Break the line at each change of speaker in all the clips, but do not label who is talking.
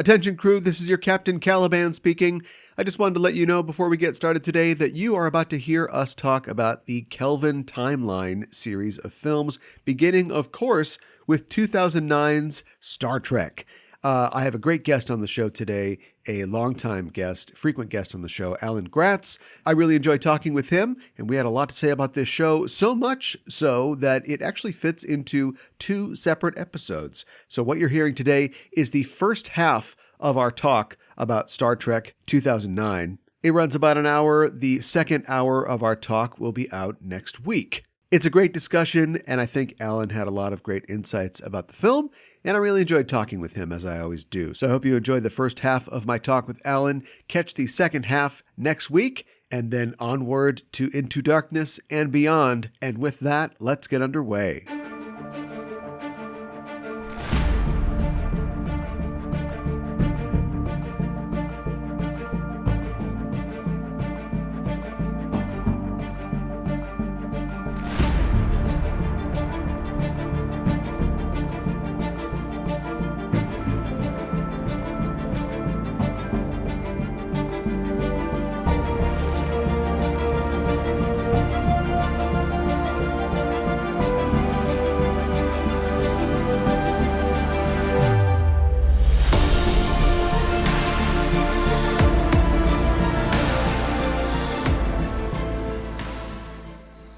Attention crew, this is your Captain Caliban speaking. I just wanted to let you know before we get started today that you are about to hear us talk about the Kelvin Timeline series of films, beginning, of course, with 2009's Star Trek. I have a great guest on the show today, a longtime guest, frequent guest on the show, Alan Gratz. I really enjoyed talking with him, and we had a lot to say about this show, so much so that it actually fits into two separate episodes. So what you're hearing today is the first half of our talk about Star Trek 2009. It runs about an hour. The second hour of our talk will be out next week. It's a great discussion, and I think Alan had a lot of great insights about the film, and I really enjoyed talking with him, as I always do. So I hope you enjoyed the first half of my talk with Alan. Catch the second half next week, and then onward to Into Darkness and beyond. And with that, let's get underway.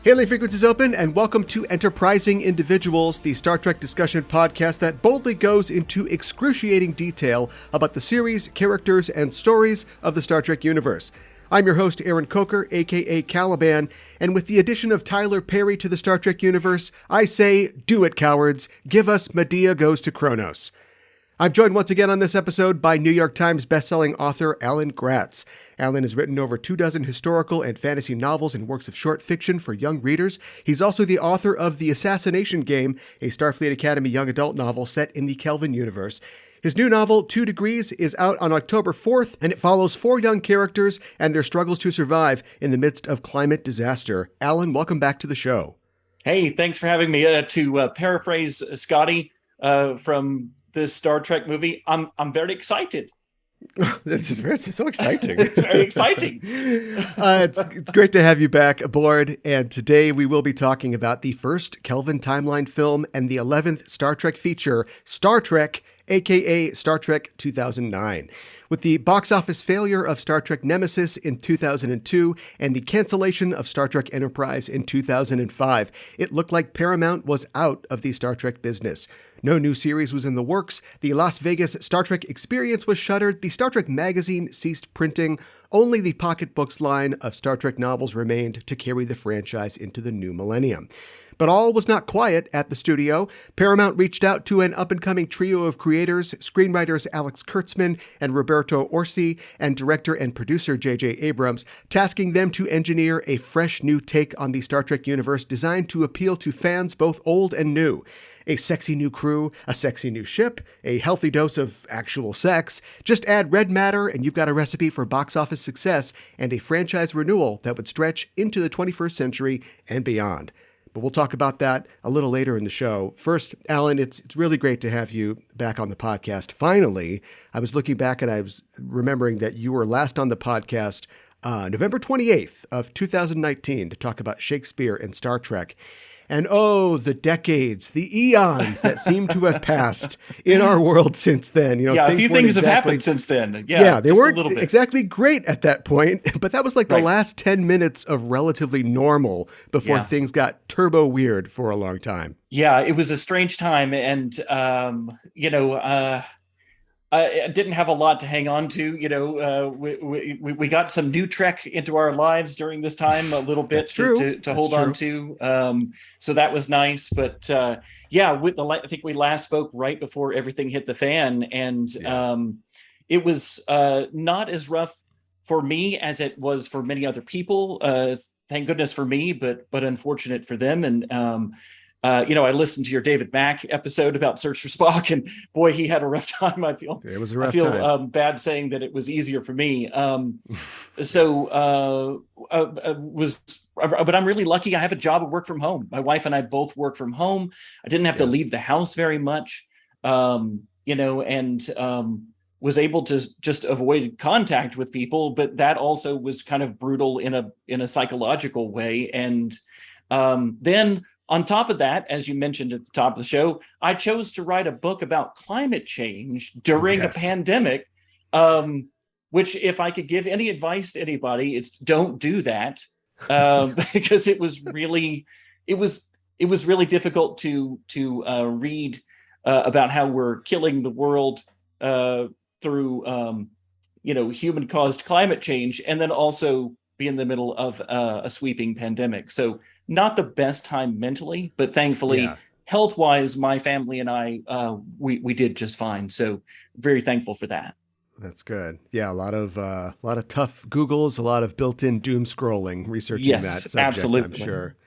Hailing frequencies open, and welcome to Enterprising Individuals, the Star Trek discussion podcast that boldly goes into excruciating detail about the series, characters, and stories of the Star Trek universe. I'm your host, Aaron Coker, aka Caliban, and with the addition of Tyler Perry to the Star Trek universe, I say, do it, cowards. Give us Medea Goes to Kronos. I'm joined once again on this episode by New York Times bestselling author Alan Gratz. Alan has written over 24 historical and fantasy novels and works of short fiction for young readers. He's also the author of The Assassination Game, a Starfleet Academy young adult novel set in the Kelvin universe. His new novel, 2 Degrees, is out on October 4th, and it follows 4 young characters and their struggles to survive in the midst of climate disaster. Alan, welcome back to the show.
Hey, thanks for having me. To paraphrase Scotty from this Star Trek movie, I'm very excited.
This is so exciting.
It's very exciting.
It's great to have you back aboard. And today we will be talking about the first Kelvin Timeline film and the 11th Star Trek feature, Star Trek, aka Star Trek 2009. With the box office failure of Star Trek Nemesis in 2002 and the cancellation of Star Trek Enterprise in 2005, it looked like Paramount was out of the Star Trek business. No new series was in the works, the Las Vegas Star Trek experience was shuttered, the Star Trek magazine ceased printing, only the pocketbooks line of Star Trek novels remained to carry the franchise into the new millennium. But all was not quiet at the studio. Paramount reached out to an up-and-coming trio of creators, screenwriters Alex Kurtzman and Roberto Orci, and director and producer JJ Abrams, tasking them to engineer a fresh new take on the Star Trek universe designed to appeal to fans both old and new. A sexy new crew, a sexy new ship, a healthy dose of actual sex. Just add red matter and you've got a recipe for box office success and a franchise renewal that would stretch into the 21st century and beyond. But we'll talk about that a little later in the show. First, Alan, it's really great to have you back on the podcast. Finally, I was looking back and I was remembering that you were last on the podcast November 28th of 2019 to talk about Shakespeare and Star Trek. And oh, the decades, the eons that seem to have passed in our world since then. You know,
a few things have happened since then.
Yeah, they weren't exactly great at that point, but that was like the last 10 minutes of relatively normal before things got turbo weird for a long time.
Yeah, it was a strange time. And, I didn't have a lot to hang on to. We got some new Trek into our lives during this time, a little bit to hold on to. So that was nice. But I think we last spoke right before everything hit the fan, and it was not as rough for me as it was for many other people. Thank goodness for me, but unfortunate for them. And I listened to your David Mack episode about Search for Spock, and boy, he had a rough time. I feel
it was a rough time.
Bad saying that it was easier for me. But I'm really lucky. I have a job at work from home. My wife and I both work from home. I didn't have to leave the house very much. was able to just avoid contact with people, but that also was kind of brutal in a psychological way. And then on top of that, as you mentioned at the top of the show, I chose to write a book about climate change during a pandemic, which if I could give any advice to anybody, it's don't do that, because it was really difficult to read about how we're killing the world through human caused climate change, and then also be in the middle of a sweeping pandemic. So not the best time mentally, but thankfully health wise, my family and I, we did just fine. So very thankful for that.
That's good. Yeah, a lot of tough Googles, a lot of built-in doom scrolling, researching that subject, absolutely. I'm sure.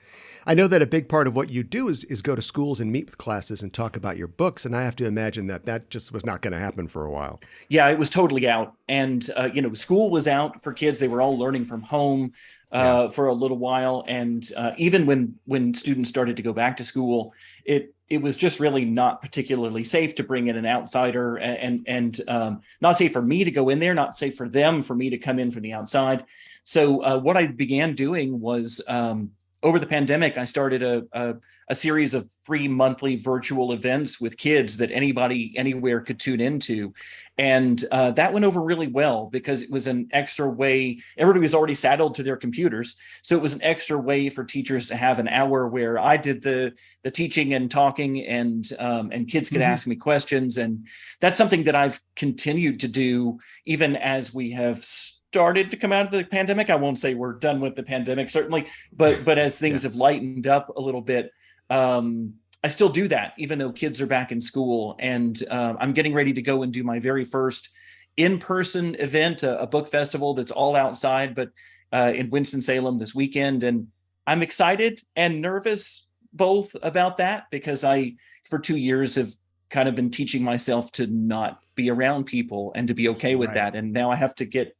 I know that a big part of what you do is go to schools and meet with classes and talk about your books, and I have to imagine that just was not going to happen for a while.
Yeah, it was totally out, and school was out for kids. They were all learning from home for a little while, and even when students started to go back to school, it was just really not particularly safe to bring in an outsider, and not safe for me to go in there, not safe for them, for me to come in from the outside. So what I began doing was, over the pandemic, I started a series of free monthly virtual events with kids that anybody anywhere could tune into. And that went over really well because it was an extra way. Everybody was already saddled to their computers. So it was an extra way for teachers to have an hour where I did the teaching and talking, and kids could ask me questions. And that's something that I've continued to do even as we have started to come out of the pandemic. I won't say we're done with the pandemic, certainly, but as things have lightened up a little bit, I still do that, even though kids are back in school. And I'm getting ready to go and do my very first in-person event, a book festival that's all outside, but in Winston-Salem this weekend. And I'm excited and nervous both about that, because I, for 2 years, have kind of been teaching myself to not be around people and to be okay with that. And now I have to get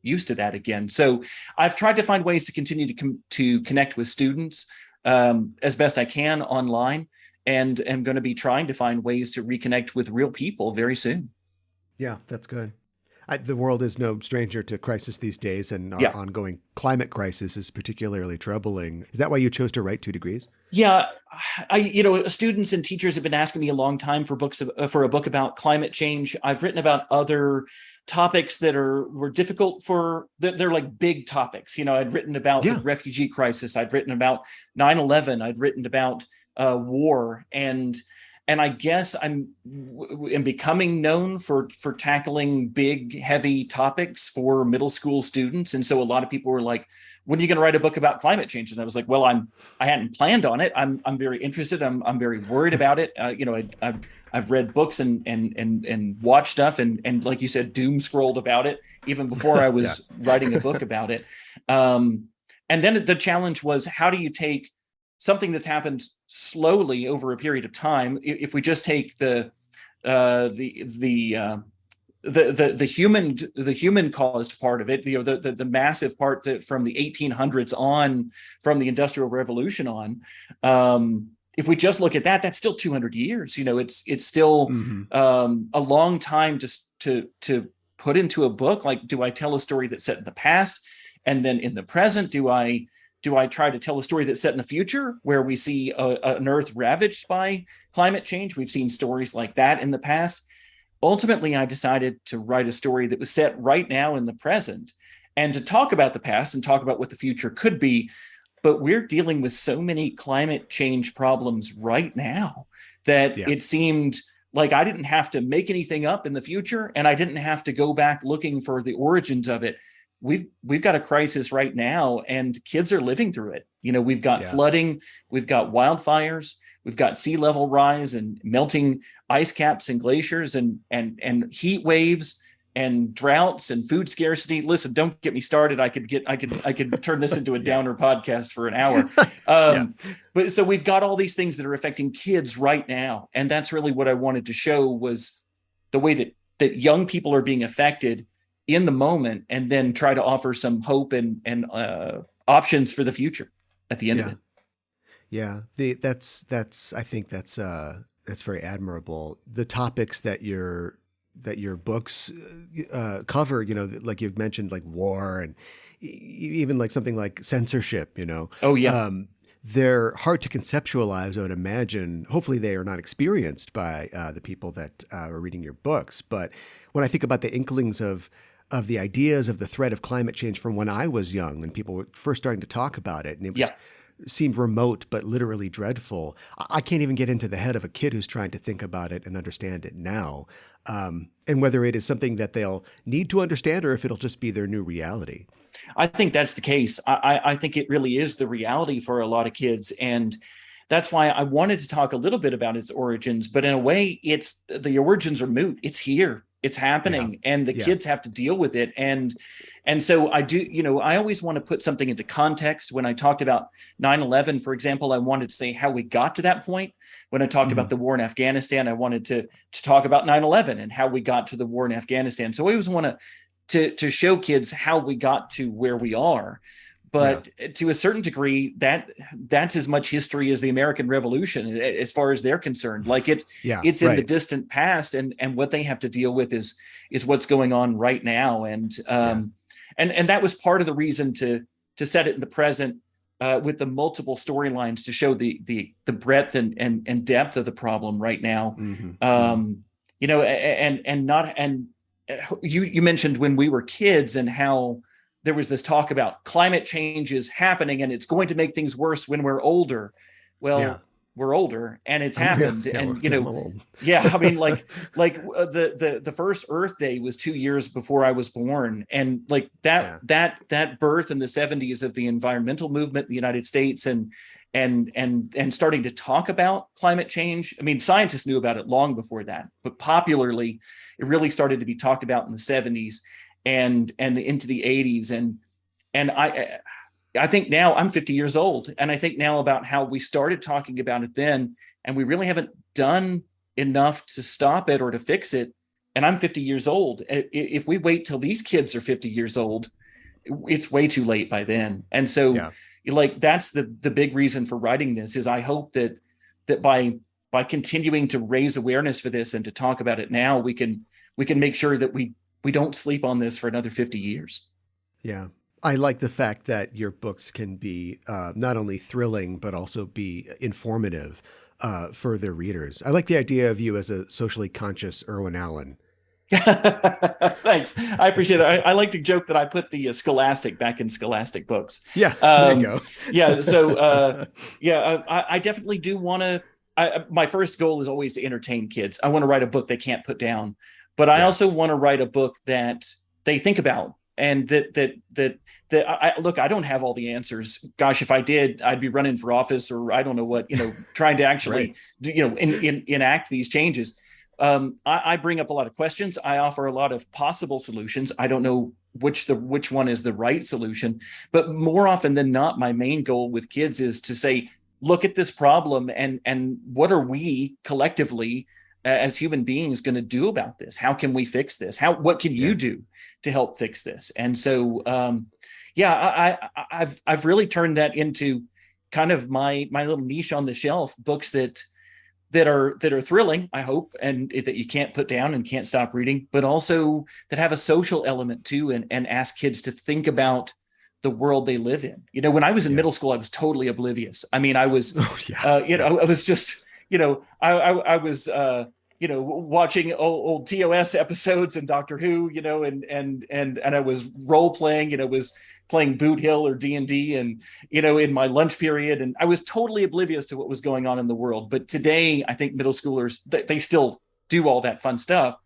used to that again. So I've tried to find ways to continue to connect with students as best I can online, and am going to be trying to find ways to reconnect with real people very soon.
Yeah, that's good. The world is no stranger to crisis these days, and our ongoing climate crisis is particularly troubling. Is that why you chose to write 2 Degrees?
Yeah, students and teachers have been asking me a long time for a book about climate change. I've written about other topics that were difficult they're like big topics. I'd written about the refugee crisis. I'd written about 9/11. I'd written about war, and I guess I'm becoming known for tackling big, heavy topics for middle school students. And so a lot of people were like, when are you going to write a book about climate change? And I was like, well, I hadn't planned on it. I'm very interested. I'm very worried about it. I've read books and watched stuff and like you said, doom scrolled about it even before I was writing a book about it. And then the challenge was, how do you take something that's happened slowly over a period of time? If we just take the human caused part of it, the massive part that from the 1800s on, from the Industrial Revolution on, if we just look at that, that's still 200 years. It's still a long time to put into a book. Like, do I tell a story that's set in the past, and then in the present, do I try to tell a story that's set in the future, where we see an Earth ravaged by climate change? We've seen stories like that in the past. Ultimately, I decided to write a story that was set right now in the present, and to talk about the past and talk about what the future could be. But we're dealing with so many climate change problems right now that it seemed like I didn't have to make anything up in the future, and I didn't have to go back looking for the origins of it. We've got a crisis right now, and kids are living through it. We've got flooding, we've got wildfires, we've got sea level rise and melting ice caps and glaciers, and heat waves and droughts and food scarcity. Listen, don't get me started. I could turn this into a downer podcast for an hour. But so we've got all these things that are affecting kids right now, and that's really what I wanted to show, was the way that young people are being affected in the moment, and then try to offer some hope and options for the future at the end of it.
Yeah, I think that's very admirable. The topics that you're your books cover, like you've mentioned, like war and even like something like censorship,
Oh yeah.
They're hard to conceptualize, I would imagine. Hopefully they are not experienced by the people that are reading your books. But when I think about the inklings of the ideas of the threat of climate change from when I was young, when people were first starting to talk about it, and seemed remote but literally dreadful. I can't even get into the head of a kid who's trying to think about it and understand it now. And whether it is something that they'll need to understand or if it'll just be their new reality.
I think that's the case. I think it really is the reality for a lot of kids. And that's why I wanted to talk a little bit about its origins. But in a way, the origins are moot. It's here. It's happening. And the kids have to deal with it. And so I do, I always want to put something into context. When I talked about 9/11, for example, I wanted to say how we got to that point. When I talked about the war in Afghanistan, I wanted to talk about 9/11 and how we got to the war in Afghanistan. So I always want to show kids how we got to where we are. But to a certain degree, that's as much history as the American Revolution, as far as they're concerned. Like it's in the distant past, and what they have to deal with is what's going on right now. And that was part of the reason to set it in the present with the multiple storylines to show the breadth and depth of the problem right now. You mentioned when we were kids and how there was this talk about climate change is happening and it's going to make things worse when we're older. Well, we're older and it's happened. And, I mean, like the first Earth Day was 2 years before I was born. And like that birth in the 70s of the environmental movement in the United States and starting to talk about climate change. I mean, scientists knew about it long before that, but popularly, it really started to be talked about in the 70s and into the 80s. And I think now I'm 50 years old, and I think now about how we started talking about it then, and we really haven't done enough to stop it or to fix it. And I'm 50 years old. If we wait till these kids are 50 years old, it's way too late by then. And so like, that's the big reason for writing this is I hope that by continuing to raise awareness for this and to talk about it now, we can make sure that we don't sleep on this for another 50 years.
Yeah. I like the fact that your books can be not only thrilling, but also be informative for their readers. I like the idea of you as a socially conscious Irwin Allen.
Thanks. I appreciate it. I like to joke that I put the Scholastic back in Scholastic books.
Yeah, there you go.
So I definitely do want to. My first goal is always to entertain kids. I want to write a book they can't put down, but I also want to write a book that they think about, and that I don't have all the answers. Gosh, if I did, I'd be running for office, or I don't know what, trying to actually, enact these changes. I bring up a lot of questions. I offer a lot of possible solutions. I don't know which one is the right solution, but more often than not, my main goal with kids is to say, look at this problem and what are we collectively as human beings going to do about this? How can we fix this? What can you do to help fix this? And so, I've really turned that into kind of my little niche on the shelf, books that are thrilling, I hope, and that you can't put down and can't stop reading, but also that have a social element too, and ask kids to think about the world they live in. When I was in middle school, I was totally oblivious. I mean, I was, I was just, I was, watching old TOS episodes and Doctor Who, and I was role playing, was playing Boot Hill or D&D and, in my lunch period. And I was totally oblivious to what was going on in the world. But today, I think middle schoolers, they still do all that fun stuff,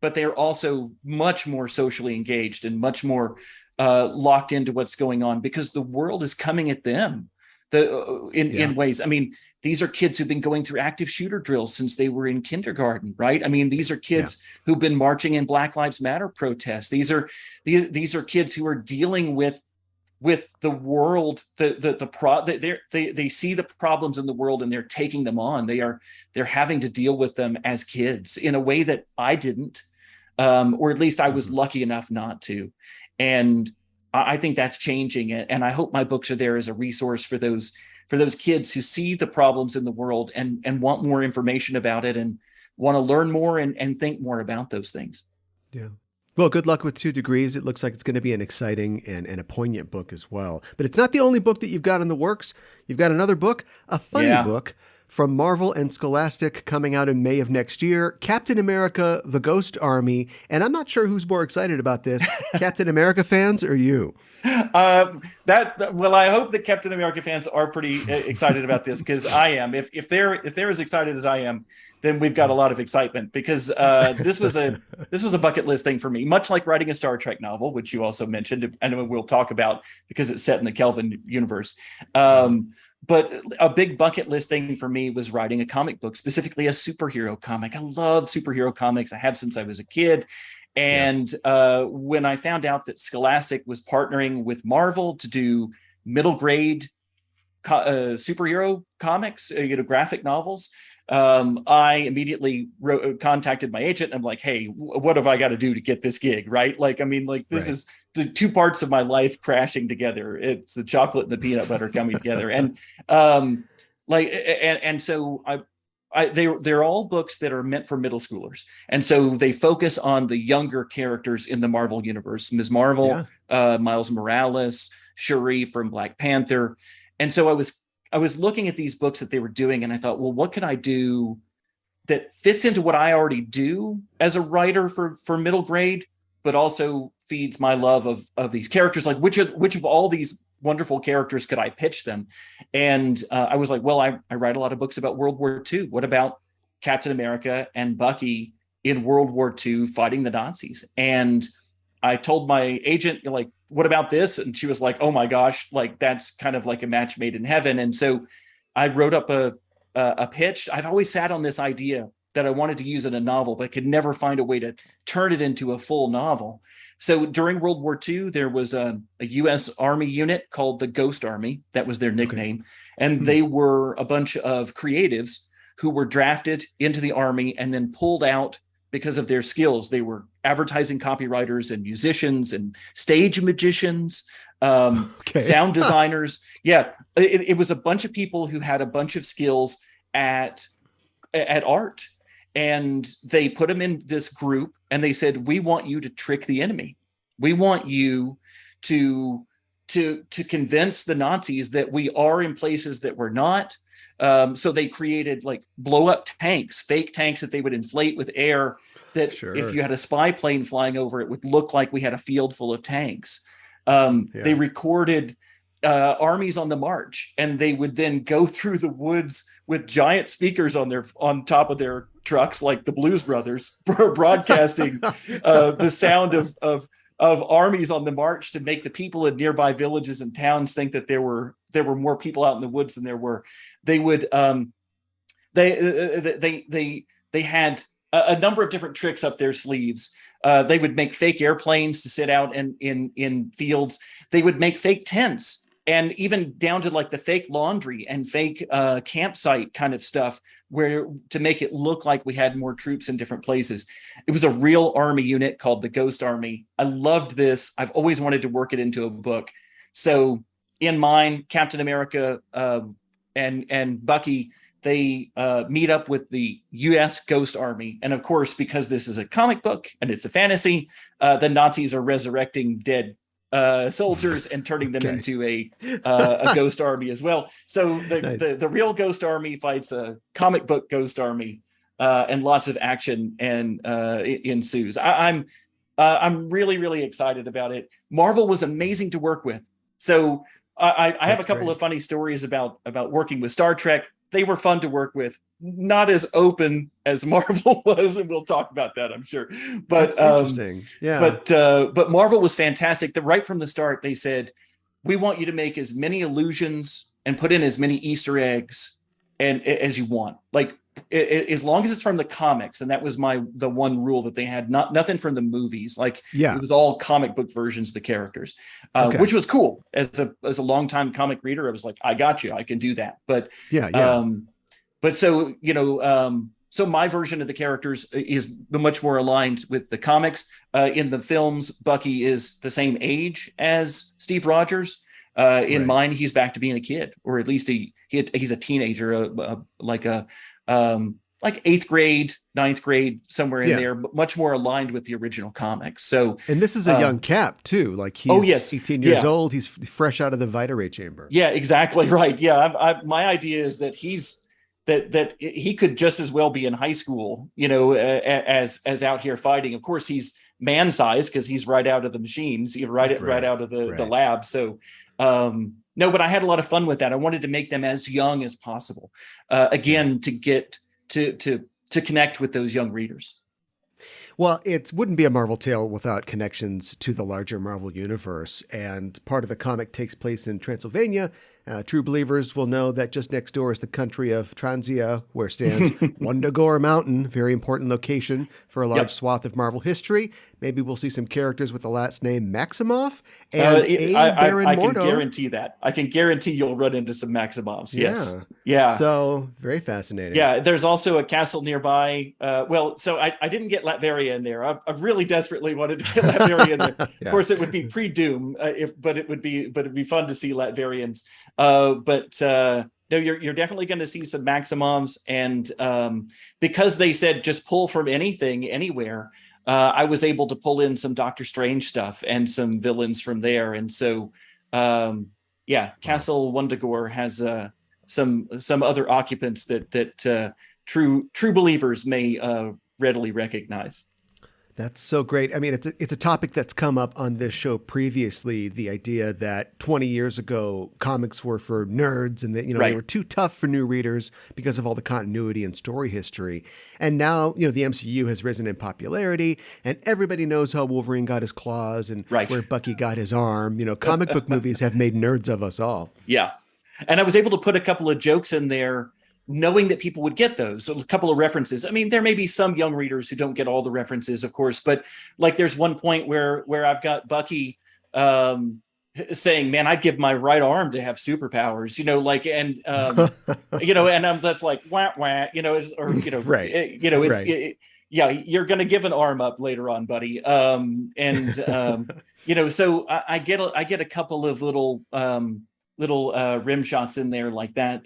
but they're also much more socially engaged and much more locked into what's going on because the world is coming at them in ways. I mean, these are kids who've been going through active shooter drills since they were in kindergarten, right? I mean, these are kids who've been marching in Black Lives Matter protests. These are kids who are dealing with the world. They see the problems in the world and they're taking them on. They're having to deal with them as kids in a way that I didn't, or at least I was lucky enough not to. And I think that's changing, and I hope my books are there as a resource for those kids who see the problems in the world and want more information about it, and want to learn more and think more about those things.
Yeah. Well, good luck with 2 Degrees. It looks like it's going to be an exciting and a poignant book as well. But it's not the only book that you've got in the works. You've got another book, a funny book from Marvel and Scholastic coming out in May of next year, Captain America, The Ghost Army. And I'm not sure who's more excited about this, Captain America fans or you?
Well, I hope that Captain America fans are pretty excited about this, because I am. If they're as excited as I am, then we've got a lot of excitement, because this was a bucket list thing for me, much like writing a Star Trek novel, which you also mentioned, and we'll talk about because it's set in the Kelvin universe. But a big bucket list thing for me was writing a comic book, specifically a superhero comic. I love superhero comics. I have since I was a kid. And when I found out that Scholastic was partnering with Marvel to do middle grade superhero comics, graphic novels, I immediately contacted my agent. And I'm like, hey, what have I got to do to get this gig? Right. Like, I mean, like this is the 2 parts of my life crashing together. It's the chocolate and the peanut butter coming together. And so they're all books that are meant for middle schoolers. And so they focus on the younger characters in the Marvel universe, Ms. Marvel, Miles Morales, Shuri from Black Panther. And so I was looking at these books that they were doing, and I thought, well, what can I do that fits into what I already do as a writer for middle grade, but also feeds my love of these characters? Like, which of all these wonderful characters could I pitch them? And I was like, well, I write a lot of books about World War II. What about Captain America and Bucky in World War II fighting the Nazis? And I told my agent, like, what about this? And she was like, oh my gosh, like that's kind of like a match made in heaven. And so I wrote up a pitch. I've always sat on this idea that I wanted to use in a novel, but I could never find a way to turn it into a full novel. So during World War II, there was a U.S. Army unit called the Ghost Army. That was their nickname. Okay. And they were a bunch of creatives who were drafted into the Army and then pulled out because of their skills. They were advertising copywriters and musicians and stage magicians, sound designers. Yeah, it was a bunch of people who had a bunch of skills at art. And they put them in this group and they said, we want you to trick the enemy. We want you to convince the Nazis that we are in places that we're not. So they created like blow up tanks, fake tanks that they would inflate with air, that if you had a spy plane flying over, it would look like we had a field full of tanks. They recorded armies on the march, and they would then go through the woods with giant speakers on top of their trucks, like the Blues Brothers, broadcasting the sound of armies on the march to make the people in nearby villages and towns think that there were more people out in the woods than there were. They would they had a number of different tricks up their sleeves. They would make fake airplanes to sit out in fields. They would make fake tents, and even down to like the fake laundry and fake campsite kind of stuff, where to make it look like we had more troops in different places. It was a real army unit called the Ghost Army. I loved this. I've always wanted to work it into a book. So in mine, Captain America and Bucky, they meet up with the U.S. Ghost Army. And of course, because this is a comic book and it's a fantasy, the Nazis are resurrecting dead soldiers and turning them into a ghost army as well. So the real Ghost Army fights a comic book Ghost Army, and lots of action and ensues. I'm really, really excited about it. Marvel was amazing to work with. So I have a couple of funny stories about working with Star Trek. They were fun to work with, not as open as Marvel was, and we'll talk about that, I'm sure. But
that's interesting. Yeah.
But Marvel was fantastic. That right from the start, they said, we want you to make as many allusions and put in as many Easter eggs as you want. Like, as long as it's from the comics, and that was the one rule that they had. Nothing from the movies. Like, it was all comic book versions of the characters, which was cool. As a longtime comic reader, I was like, I got you, I can do that. But but so so my version of the characters is much more aligned with the comics. In the films, Bucky is the same age as Steve Rogers. In mine, he's back to being a kid, or at least he's a teenager, like 8th grade, 9th grade, somewhere in there, but much more aligned with the original comics. So,
and this is a young Cap too. Like he's
oh yes,
18 years old. He's fresh out of the Vita Ray chamber.
Yeah, exactly right. Yeah, my idea is that that he could just as well be in high school, as out here fighting. Of course, he's man sized because he's right out of the machines, right out of the lab. So, no, but I had a lot of fun with that. I wanted to make them as young as possible, again, to get to connect with those young readers.
Well, it wouldn't be a Marvel tale without connections to the larger Marvel universe, and part of the comic takes place in Transylvania. True believers will know that just next door is the country of Transia, where stands Wundagore Mountain, very important location for a large swath of Marvel history. Maybe we'll see some characters with the last name Maximoff and Baron
I
Mordo.
Can guarantee that. I can guarantee you'll run into some Maximoffs. Yes. Yeah.
So very fascinating.
Yeah. There's also a castle nearby. So I didn't get Latveria in there. I really desperately wanted to get Latveria in there. Of course, it would be pre-Doom, but it'd be fun to see Latverians. No, you're definitely going to see some Maximoffs, and because they said just pull from anything, anywhere, I was able to pull in some Doctor Strange stuff and some villains from there, and so Castle Wundagore has some other occupants that true believers may readily recognize.
That's so great. I mean, it's a topic that's come up on this show previously, the idea that 20 years ago, comics were for nerds and that, they were too tough for new readers because of all the continuity and story history. And now, the MCU has risen in popularity and everybody knows how Wolverine got his claws and where Bucky got his arm. Comic book movies have made nerds of us all. Yeah.
And I was able to put a couple of jokes in there, knowing that people would get those. So a couple of references. I mean, there may be some young readers who don't get all the references, of course, but like there's one point where I've got Bucky saying, "Man, I'd give my right arm to have superpowers," and that's like, wah, wah, you're going to give an arm up later on, buddy. So I get a couple of little rim shots in there like that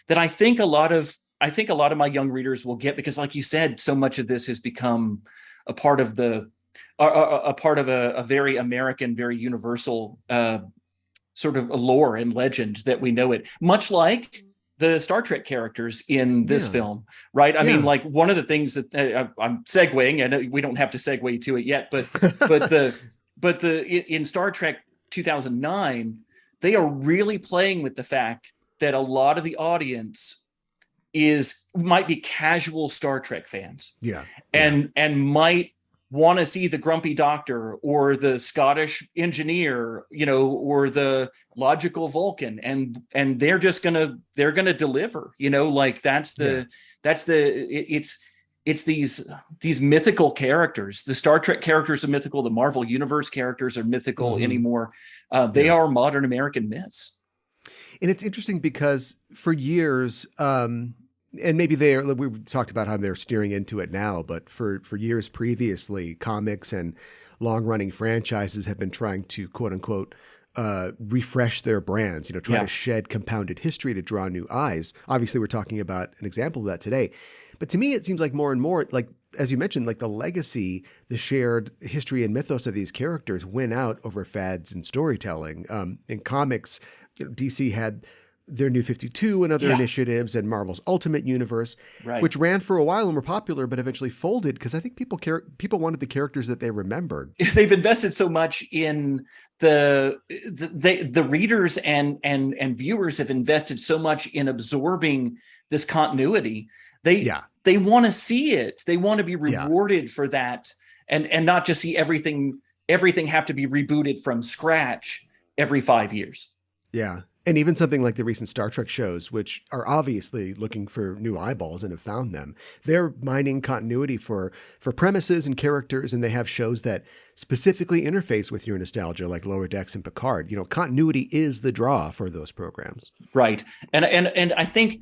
I think a lot of my young readers will get, because like you said, so much of this has become a part of a very American, very universal sort of a lore and legend that we know it, much like the Star Trek characters in this film, right? I mean, like one of the things that I'm segueing, and we don't have to segue to it yet, but in Star Trek 2009, they are really playing with the fact that a lot of the audience might be casual Star Trek fans. And might want to see the grumpy doctor or the Scottish engineer, or the logical Vulcan, and they're gonna deliver, it's these mythical characters. The Star Trek characters are mythical. The Marvel Universe characters are mythical anymore. They are modern American myths.
And it's interesting because for years, and maybe we talked about how they're steering into it now, but for years previously, comics and long-running franchises have been trying to, quote unquote, refresh their brands, try to shed compounded history to draw new eyes. Obviously, we're talking about an example of that today. But to me, it seems like more and more, like, as you mentioned, like the legacy, the shared history and mythos of these characters win out over fads and storytelling. In comics, DC had their New 52 and other initiatives, and Marvel's Ultimate Universe, which ran for a while and were popular, but eventually folded because I think people wanted the characters that they remembered.
They've invested so much in the readers and viewers have invested so much in absorbing this continuity. They want to see it. They want to be rewarded for that, and not just see everything have to be rebooted from scratch every 5 years.
Yeah. And even something like the recent Star Trek shows, which are obviously looking for new eyeballs and have found them, they're mining continuity for premises and characters, and they have shows that specifically interface with your nostalgia, like Lower Decks and Picard. Continuity is the draw for those programs.
Right. And I think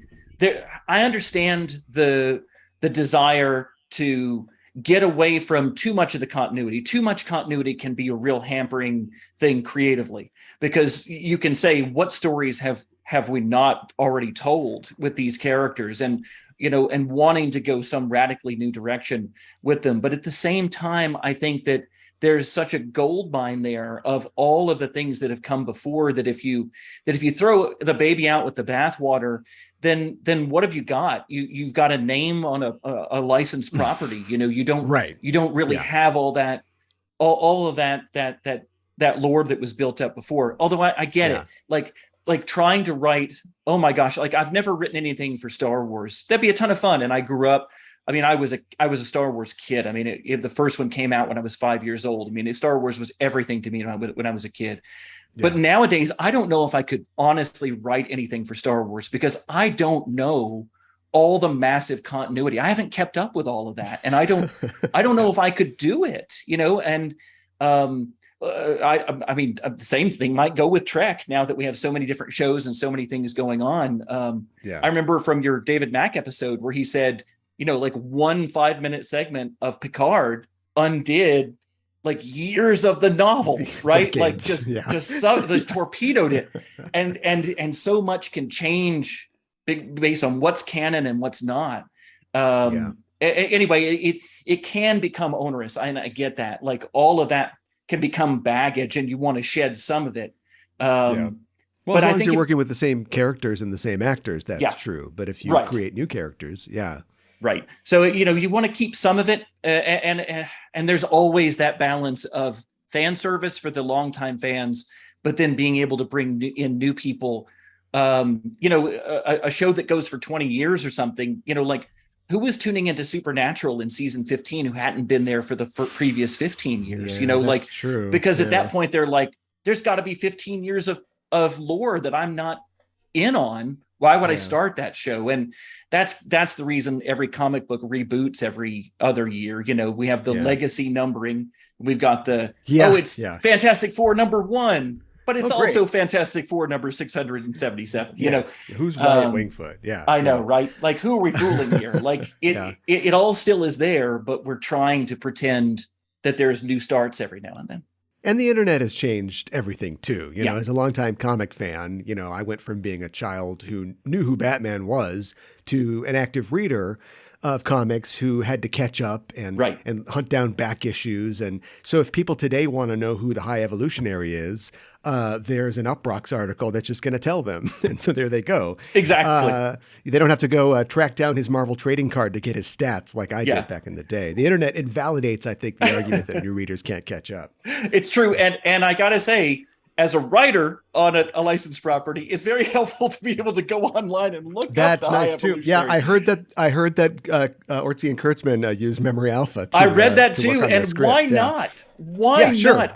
I understand the desire to get away from too much of the continuity. Too much continuity can be a real hampering thing creatively, because you can say, what stories have we not already told with these characters? And and wanting to go some radically new direction with them. But at the same time, I think that there's such a gold mine there of all of the things that have come before, that if you throw the baby out with the bathwater, then what have you got? You've got a name on a licensed property. You don't really have all that, all of that lore that was built up before. Although I get it, like trying to write, oh my gosh, like I've never written anything for Star Wars. That'd be a ton of fun. And I grew up, I was a Star Wars kid. The first one came out when I was 5 years old. Star Wars was everything to me when I was a kid. Yeah. But nowadays, I don't know if I could honestly write anything for Star Wars, because I don't know all the massive continuity. I haven't kept up with all of that. And I don't know if I could do it, and the same thing might go with Trek now that we have so many different shows and so many things going on. I remember from your David Mack episode where he said, like one 5-minute segment of Picard undid like years of the novels, right?
Decades.
Just torpedoed it. And so much can change based on what's canon and what's not. Anyway, it can become onerous. I get that. Like all of that can become baggage, and you want to shed some of it.
Well, but as long as you're working with the same characters and the same actors, that's true. But if you create new characters,
right. So, you want to keep some of it. And there's always that balance of fan service for the longtime fans, but then being able to bring in new people. A show that goes for 20 years or something, like who was tuning into Supernatural in season 15 who hadn't been there for the previous 15 years,
that's true.
Because at that point they're like, there's got to be 15 years of lore that I'm not in on. Why would I start that show? And that's the reason every comic book reboots every other year. We have the legacy numbering. We've got Fantastic Four #1, but it's also Fantastic Four number 677.
Who's Wyatt Wingfoot?
I know, right? Like, who are we fooling here? Like it all still is there, but we're trying to pretend that there's new starts every now and then.
And the internet has changed everything too. As a longtime comic fan, I went from being a child who knew who Batman was to an active reader of comics who had to catch up and hunt down back issues. And so if people today want to know who the High Evolutionary is, there's an Uproxx article that's just going to tell them. And so there they go.
Exactly.
They don't have to go track down his Marvel trading card to get his stats like I did back in the day. The internet invalidates, I think, the argument that new readers can't catch up.
It's true. And I got to say, as a writer on a licensed property, it's very helpful to be able to go online and look
That's
up the
nice too. Yeah, I heard that Orci and Kurtzman use Memory Alpha.
I read that too, and why not? Why not?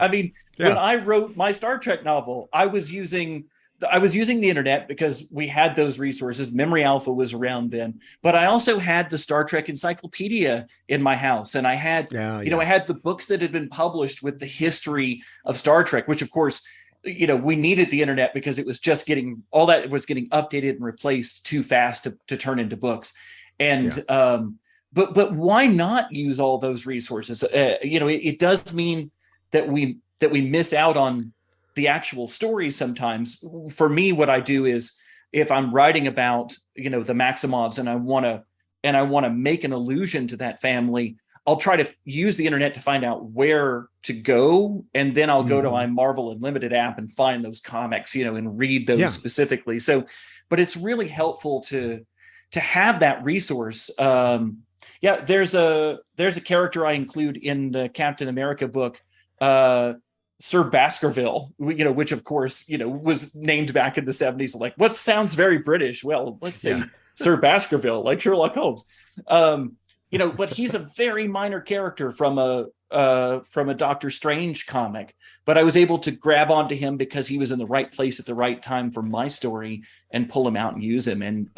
When I wrote my Star Trek novel, I was using the internet because we had those resources. Memory Alpha was around then, but I also had the Star Trek encyclopedia in my house, and I had I had the books that had been published with the history of Star Trek, which of course, we needed the internet because it was just getting updated and replaced too fast to turn into books. And but why not use all those resources? It does mean that we miss out on the actual stories sometimes. For me, what I do is, if I'm writing about the Maximovs and I want to make an allusion to that family, I'll try to use the internet to find out where to go, and then I'll go to my Marvel Unlimited app and find those comics, and read those specifically. So, but it's really helpful to have that resource. There's a character I include in the Captain America book, Sir Baskerville, which of course, was named back in the 70s. Like, what sounds very British? Well, let's say Sir Baskerville, like Sherlock Holmes. But he's a very minor character from a Doctor Strange comic. But I was able to grab onto him because he was in the right place at the right time for my story and pull him out and use him. And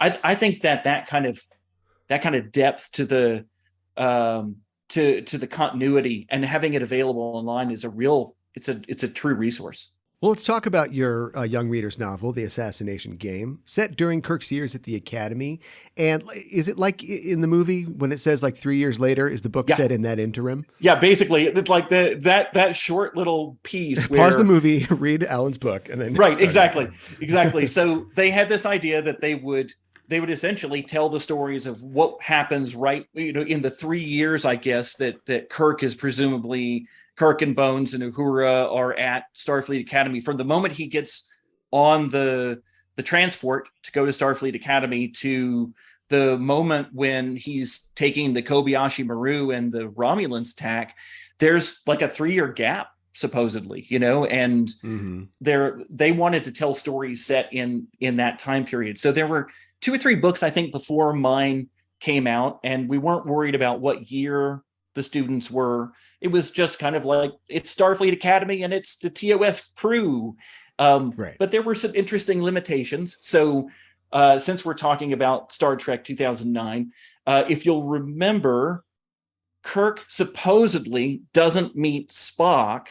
I think that kind of depth to the to the continuity and having it available online is it's a true resource.
Well, let's talk about your young reader's novel, The Assassination Game, set during Kirk's years at the Academy. And is it like in the movie when it says like 3 years later? Is the book set in that interim?
Yeah, basically, it's like that short little piece where...
Pause the movie, read Alan's book, and then...
Right, exactly. So they had this idea that they would they would essentially tell the stories of what happens in the 3 years, I guess, that Kirk is presumably, Kirk and Bones and Uhura are at Starfleet Academy from the moment he gets on the transport to go to Starfleet Academy to the moment when he's taking the Kobayashi Maru and the Romulans attack. There's like a 3-year gap, supposedly, and they wanted to tell stories set in that time period. So there were 2 or 3 books, I think, before mine came out, and we weren't worried about what year the students were. It was just kind of like, it's Starfleet Academy and it's the TOS crew. But there were some interesting limitations. So since we're talking about Star Trek 2009, if you'll remember, Kirk supposedly doesn't meet Spock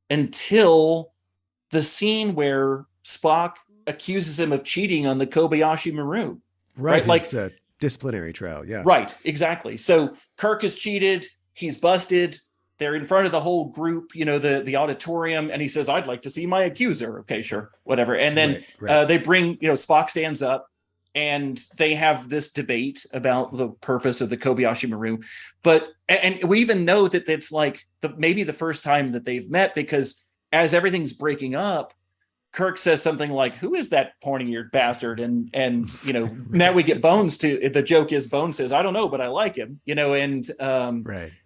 until the scene where Spock accuses him of cheating on the Kobayashi Maru.
Right? Like disciplinary trial. Yeah.
Right. Exactly. So Kirk has cheated. He's busted. They're in front of the whole group, the auditorium, and he says, "I'd like to see my accuser." Okay, sure, whatever. And then they bring, Spock stands up, and they have this debate about the purpose of the Kobayashi Maru. And we even know that it's like maybe the first time that they've met, because as everything's breaking up, Kirk says something like, "Who is that pointy-eared bastard?" And now we get Bones to, the joke is Bones says, "I don't know, but I like him," in a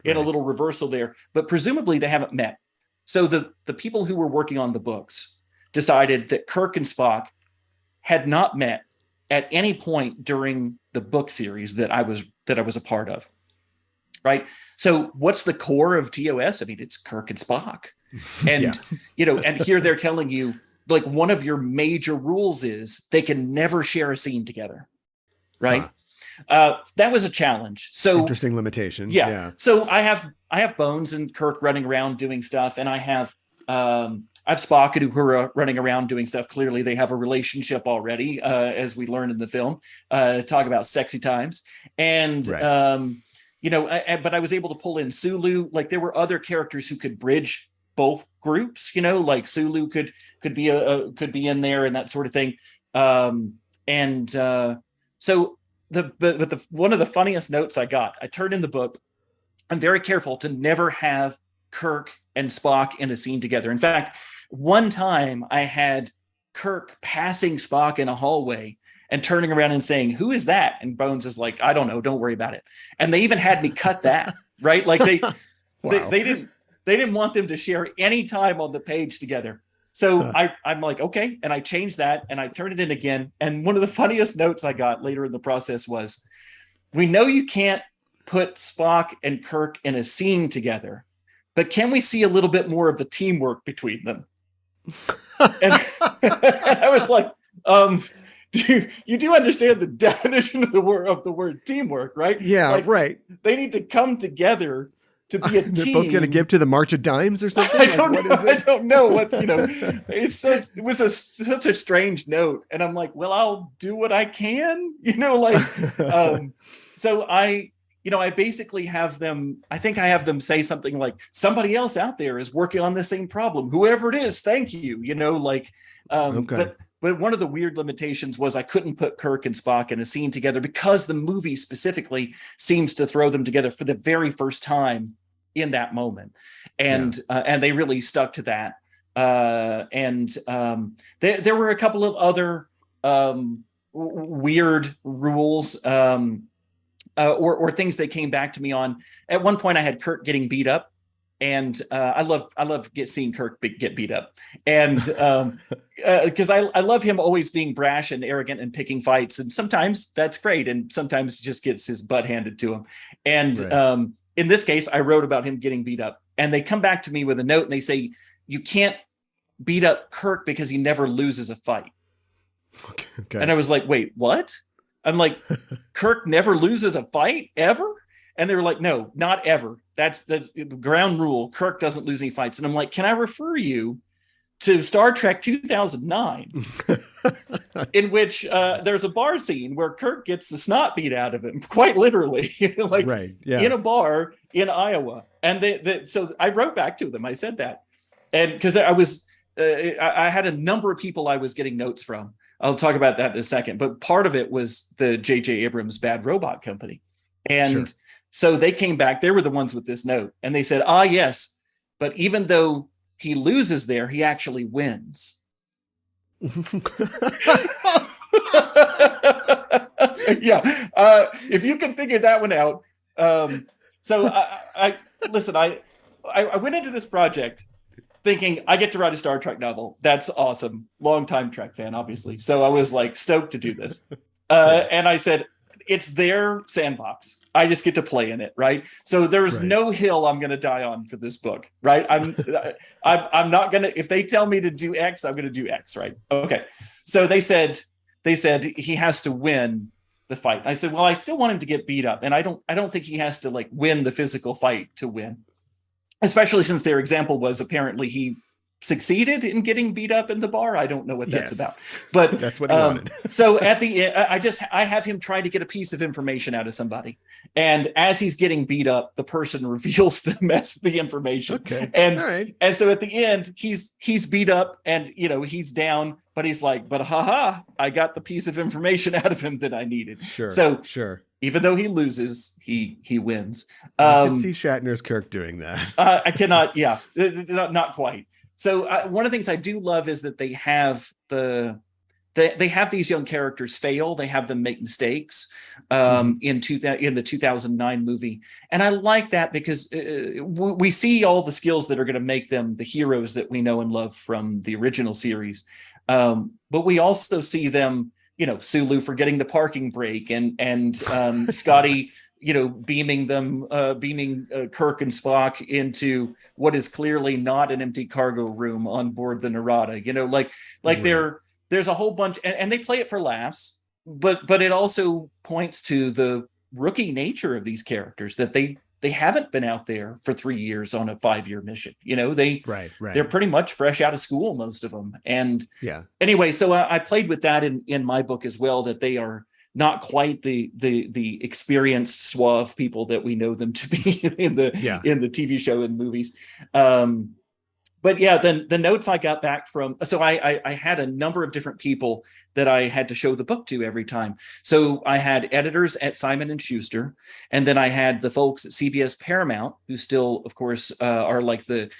little reversal there. But presumably they haven't met. So the people who were working on the books decided that Kirk and Spock had not met at any point during the book series that I was a part of. Right. So what's the core of TOS? I mean, it's Kirk and Spock. And, and here they're telling you, like, one of your major rules is they can never share a scene together. Right. That was a challenge. So
interesting limitation.
Yeah. So I have Bones and Kirk running around doing stuff, and I have Spock and Uhura running around doing stuff. Clearly they have a relationship already, as we learned in the film. Talk about sexy times. And but I was able to pull in Sulu. Like, there were other characters who could bridge both groups, like Sulu could be in there and that sort of thing. So the one of the funniest notes I got, I turned in the book. I'm very careful to never have Kirk and Spock in a scene together. In fact, one time I had Kirk passing Spock in a hallway and turning around and saying, "Who is that?" And Bones is like, "I don't know. Don't worry about it." And they even had me cut that, right? Like they didn't want them to share any time on the page together. So I'm like, okay. And I changed that and I turned it in again. And one of the funniest notes I got later in the process was, "We know you can't put Spock and Kirk in a scene together, but can we see a little bit more of the teamwork between them?" and I was like, you do understand the definition of the word teamwork, right?
Yeah,
like,
right.
They need to come together to be a team.
They're both going to give to the March of Dimes or something?
I don't know what, it was such a strange note. And I'm like, well, I'll do what I can, so I basically have them, I think I have them say something like, "Somebody else out there is working on the same problem. Whoever it is, thank you." Okay. But one of the weird limitations was I couldn't put Kirk and Spock in a scene together because the movie specifically seems to throw them together for the very first time in that moment. And they really stuck to that. There were a couple of other weird rules or things they came back to me on. At one point I had Kirk getting beat up. And I love seeing Kirk get beat up, and because I love him always being brash and arrogant and picking fights, and sometimes that's great, and sometimes he just gets his butt handed to him. And in this case, I wrote about him getting beat up, and they come back to me with a note and they say, "You can't beat up Kirk because he never loses a fight." Okay. And I was like, "Wait, what?" I'm like, "Kirk never loses a fight ever?" And they were like, "No, not ever. That's the ground rule. Kirk doesn't lose any fights." And I'm like, "Can I refer you to Star Trek 2009, in which there's a bar scene where Kirk gets the snot beat out of him, quite literally, in a bar in Iowa." And so I wrote back to them. I said that, and because I had a number of people I was getting notes from. I'll talk about that in a second. But part of it was the JJ Abrams Bad Robot Company. And so they came back, they were the ones with this note, and they said, yes, but even though he loses there, he actually wins. If you can figure that one out. So I listen, I went into this project thinking I get to write a Star Trek novel. That's awesome. Longtime Trek fan, obviously. So I was like stoked to do this. And I said, it's their sandbox. I just get to play in it, right? So there's no hill I'm going to die on for this book, right? I'm not going to, if they tell me to do X, I'm going to do X, right? Okay. So they said he has to win the fight. I said, well, I still want him to get beat up, and I don't think he has to like win the physical fight to win, especially since their example was apparently he succeeded in getting beat up in the bar. I don't know what that's about, but
that's what he wanted.
So at the end, I have him try to get a piece of information out of somebody, and as he's getting beat up, the person reveals the information.
Okay.
And so at the end, he's beat up, and he's down, but he's like, but I got the piece of information out of him that I needed.
Sure.
Even though he loses, he wins.
I can see Shatner's Kirk doing that.
I cannot. Yeah, not quite. So one of the things I do love is that they have they have these young characters fail. They have them make mistakes in the 2009 movie. And I like that because we see all the skills that are going to make them the heroes that we know and love from the original series. But we also see them, Sulu forgetting the parking brake, and Scotty, beaming Kirk and Spock into what is clearly not an empty cargo room on board the Narada. There's a whole bunch, and they play it for laughs, but it also points to the rookie nature of these characters, that they haven't been out there for 3 years on a 5-year mission. They're pretty much fresh out of school, most of them. And anyway, so I played with that in my book as well, that they are not quite the experienced suave people that we know them to be in the TV show and movies. But yeah, then the notes I got back from, so I had a number of different people that I had to show the book to every time. So I had editors at Simon and Schuster, and then I had the folks at CBS Paramount, who still, of course, are like the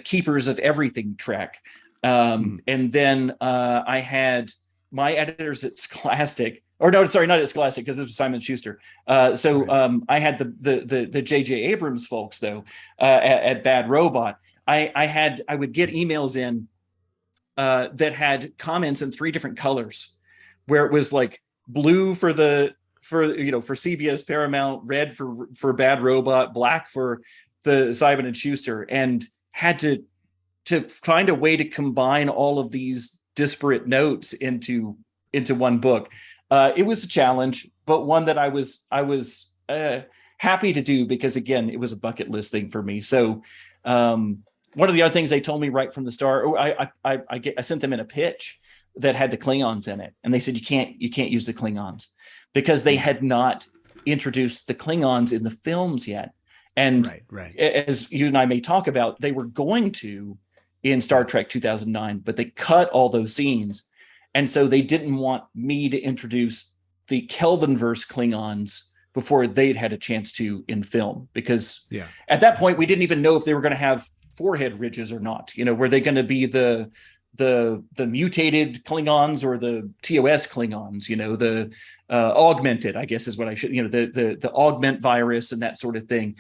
keepers of everything Trek. And then I had my editors at Scholastic. Or no, sorry, not at Scholastic, because this was Simon Schuster. I had the JJ Abrams folks though at Bad Robot. I would get emails in that had comments in 3 different colors, where it was like blue for CBS Paramount, red for Bad Robot, black for the Simon and Schuster, and had to find a way to combine all of these disparate notes into one book. It was a challenge, but one that I was happy to do, because again, it was a bucket list thing for me. So one of the other things they told me right from the start, I sent them in a pitch that had the Klingons in it, and they said you can't use the Klingons because they had not introduced the Klingons in the films yet. And as you and I may talk about, they were going to in Star Trek 2009, but they cut all those scenes. And so they didn't want me to introduce the Kelvinverse Klingons before they'd had a chance to in film, because at that point we didn't even know if they were going to have forehead ridges or not. Were they going to be the mutated Klingons or the TOS Klingons? The augmented, I guess is what I should. The augment virus and that sort of thing.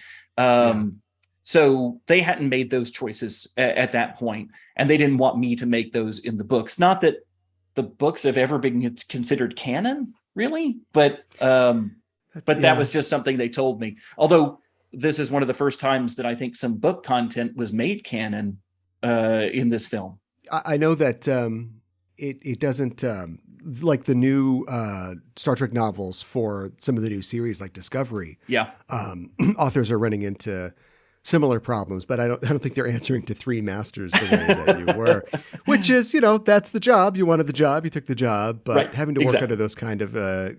So they hadn't made those choices at that point, and they didn't want me to make those in the books. Not that the books have ever been considered canon, really, but that was just something they told me. Although this is one of the first times that I think some book content was made canon in this film.
I know that it doesn't like the new Star Trek novels for some of the new series like Discovery. Authors are running into similar problems, but I don't think they're answering to 3 masters the way that you were, which is, that's the job. You wanted the job, you took the job, but having to work under those kind of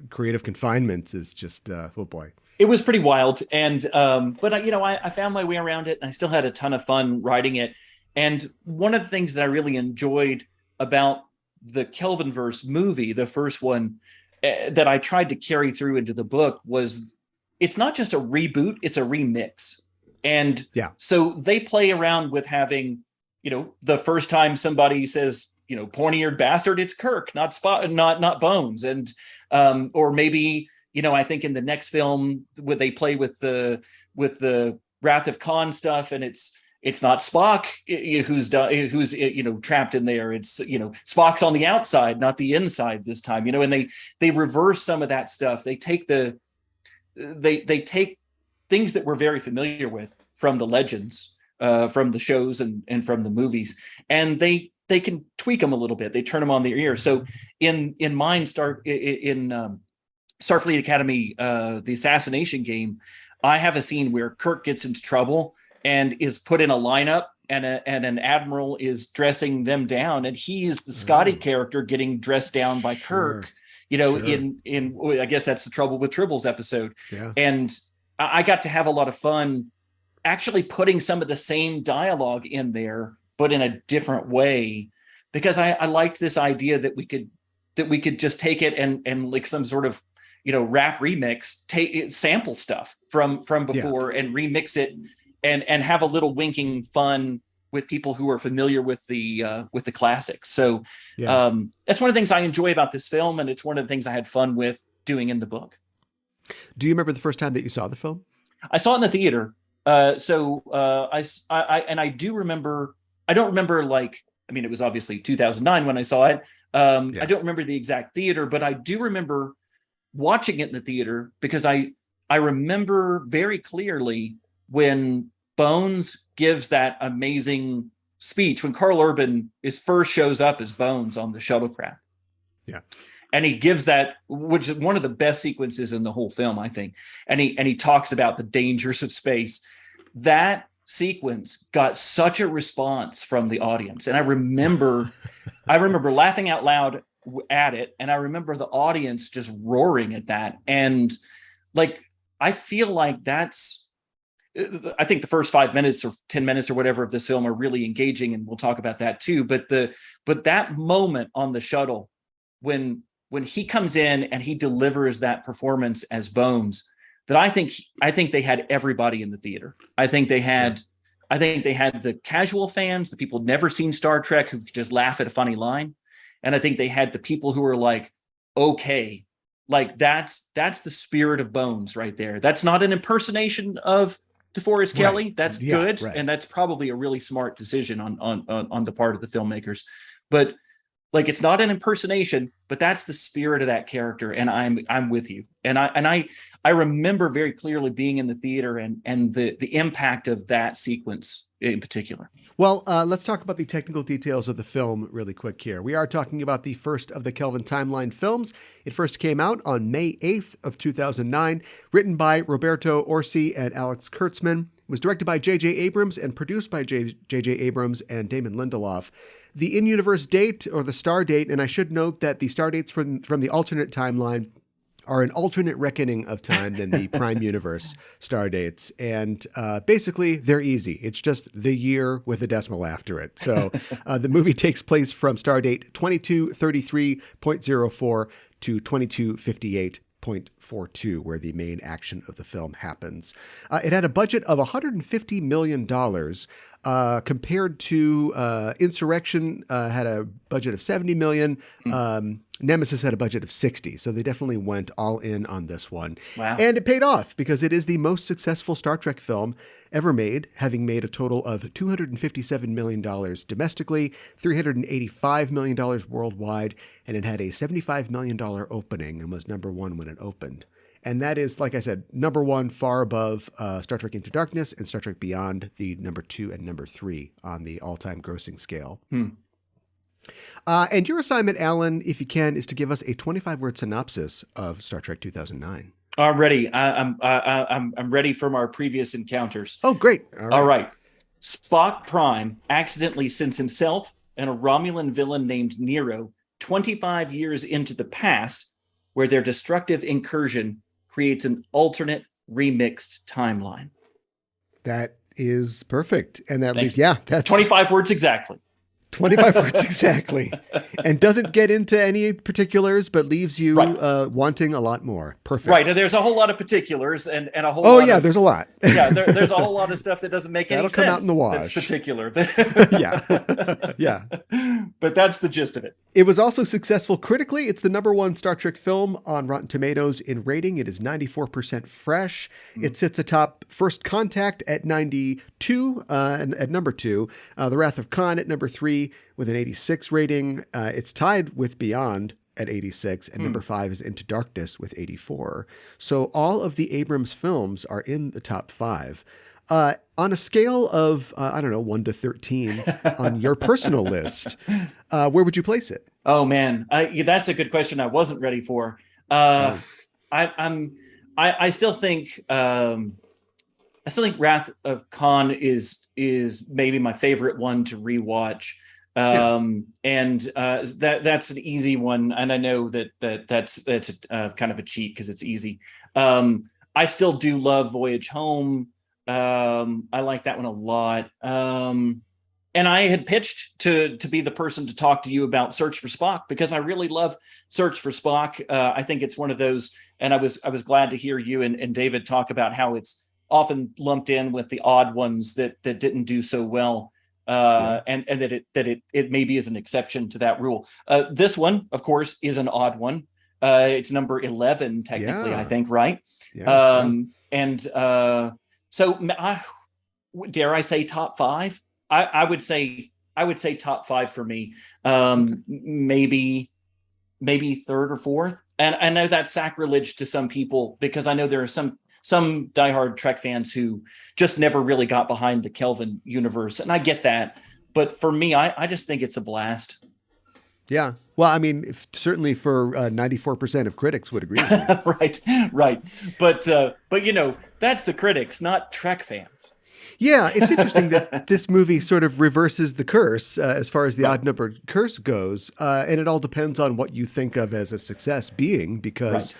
creative confinements is just, oh boy.
It was pretty wild. And, but I found my way around it, and I still had a ton of fun writing it. And one of the things that I really enjoyed about Kelvinverse movie, the first one, that I tried to carry through into the book was, it's not just a reboot, it's a remix. And so they play around with having, the first time somebody says, pointy-eared bastard, it's Kirk, not Spock, not Bones. And or maybe, I think in the next film where they play with the Wrath of Khan stuff, and it's not Spock who's trapped in there. It's Spock's on the outside, not the inside this time. And they reverse some of that stuff. They take they take things that we're very familiar with from the legends, from the shows and from the movies, and they can tweak them a little bit. They turn them on their ear. So in Starfleet Academy, the assassination game, I have a scene where Kirk gets into trouble and is put in a lineup, and an admiral is dressing them down, and he is the Scotty character getting dressed down by Kirk. In I guess that's the Trouble with Tribbles episode. Yeah. And I got to have a lot of fun actually putting some of the same dialogue in there, but in a different way, because I liked this idea that we could just take it and like some sort of rap remix, take sample stuff from before and remix it and have a little winking fun with people who are familiar with the classics. So that's one of the things I enjoy about this film, and it's one of the things I had fun with doing in the book.
Do you remember the first time that you saw the film?
I saw it in the theater. I do remember. I don't remember it was obviously 2009 when I saw it. I don't remember the exact theater, but I do remember watching it in the theater, because I remember very clearly when Bones gives that amazing speech, when Karl Urban first shows up as Bones on the shuttlecraft. Yeah. And he gives that, which is one of the best sequences in the whole film, I think. And he talks about the dangers of space. That sequence got such a response from the audience. And I remember laughing out loud at it. And I remember the audience just roaring at that. And I feel like I think the first 5 minutes or 10 minutes or whatever of this film are really engaging, and we'll talk about that too. But that moment on the shuttle, when he comes in and he delivers that performance as Bones, that I think they had everybody in the theater. I think they had the casual fans, the people who'd never seen Star Trek, who could just laugh at a funny line. And I think they had the people who were like, okay, that's the spirit of Bones right there. That's not an impersonation of DeForest Kelley. That's good. Right. And that's probably a really smart decision on the part of the filmmakers. But it's not an impersonation, but that's the spirit of that character. And I'm with you. And I remember very clearly being in the theater and the impact of that sequence in particular.
Well, let's talk about the technical details of the film really quick here. We are talking about the first of the Kelvin Timeline films. It first came out on May 8th of 2009, written by Roberto Orci and Alex Kurtzman. It was directed by JJ Abrams and produced by JJ Abrams and Damon Lindelof. The in-universe date, or the star date, and I should note that the star dates from the alternate timeline are an alternate reckoning of time than the Prime Universe star dates. And basically, they're easy. It's just the year with a decimal after it. So the movie takes place from star date 2233.04 to 2258.42, where the main action of the film happens. It had a budget of $150 million, compared to Insurrection had a budget of $70 million. Nemesis had a budget of 60, so they definitely went all in on this one. Wow. And it paid off, because it is the most successful Star Trek film ever made, having made a total of $257 million domestically, $385 million worldwide, and it had a $75 million opening and was number one when it opened. And that is, like I said, number one, far above Star Trek Into Darkness and Star Trek Beyond, the number 2 and number 3 on the all-time grossing scale. And your assignment, Alan, if you can, is to give us a 25-word synopsis of Star Trek 2009.
Already, I'm ready from our previous encounters.
Oh, great!
All right. Spock Prime accidentally sends himself and a Romulan villain named Nero 25 years into the past, where their destructive incursion creates an alternate remixed timeline.
That is perfect, and that leaves
that's 25 words exactly.
25 words exactly. And doesn't get into any particulars, but leaves you wanting a lot more. Perfect.
Right. And there's a whole lot of particulars and a whole
lot.
Oh, yeah,
there's a lot.
There's a whole lot of stuff that doesn't make any sense.
That'll come out in the wash.
That's particular.
Yeah.
But that's the gist of it.
It was also successful critically. It's the #1 Star Trek film on Rotten Tomatoes in rating. It is 94% fresh. It sits atop First Contact at 92, and at number 2. The Wrath of Khan at number 3 with an 86 rating. It's tied with Beyond at 86, and number 5 is Into Darkness with 84. So all of the Abrams films are in the top 5. On a scale of, 1 to 13 on your personal list, where would you place it?
Oh man, that's a good question. I wasn't ready for. I still think Wrath of Khan is maybe my favorite one to rewatch. And that's an easy one, and I know that's kind of a cheat because it's easy. I still do love Voyage Home. I like that one a lot. And I had pitched to be the person to talk to you about Search for Spock, because I really love Search for Spock. I think it's one of those, and I was glad to hear you and David talk about how it's often lumped in with the odd ones that didn't do so well. And that it maybe is an exception to that rule. This one, of course, is an odd one. It's number 11 technically, I think, right? And so dare I say top 5? I would say top 5 for me. Maybe third or fourth. And I know that's sacrilege to some people, because I know there are some diehard Trek fans who just never really got behind the Kelvin universe. And I get that. But for me, I just think it's a blast.
Yeah. Well, I mean, certainly for 94% of critics would agree with you.
Right. But that's the critics, not Trek fans.
Yeah, it's interesting that this movie sort of reverses the curse as far as the odd number curse goes. And it all depends on what you think of as a success being, because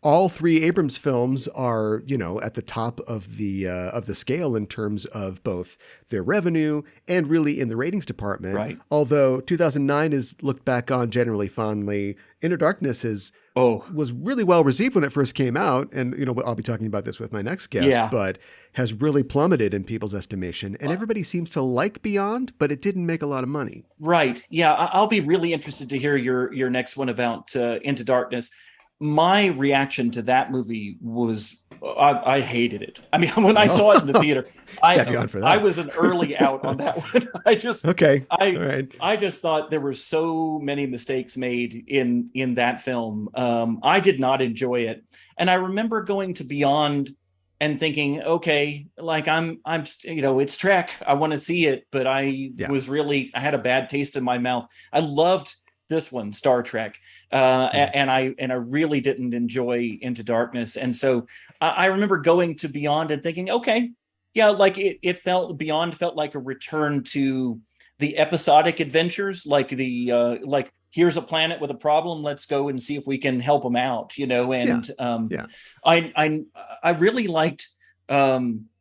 all 3 Abrams films are, at the top of the scale in terms of both their revenue and really in the ratings department.
Right.
Although 2009 is looked back on generally fondly, Inner Darkness was really well received when it first came out, and I'll be talking about this with my next guest, but has really plummeted in people's estimation, and everybody seems to like Beyond, but it didn't make a lot of money.
Right. Yeah, I'll be really interested to hear your next one about Into Darkness. My reaction to that movie was I hated it. I mean, when I saw it in the theater, I was an early out on that one. I just thought there were so many mistakes made in that film. I did not enjoy it, and I remember going to Beyond and thinking, okay, like I'm it's Trek. I want to see it, but I had a bad taste in my mouth. I loved this one, Star Trek, and I really didn't enjoy Into Darkness, and so I remember going to Beyond and thinking, okay, like Beyond felt like a return to the episodic adventures, like here's a planet with a problem, let's go and see if we can help them out, I really liked.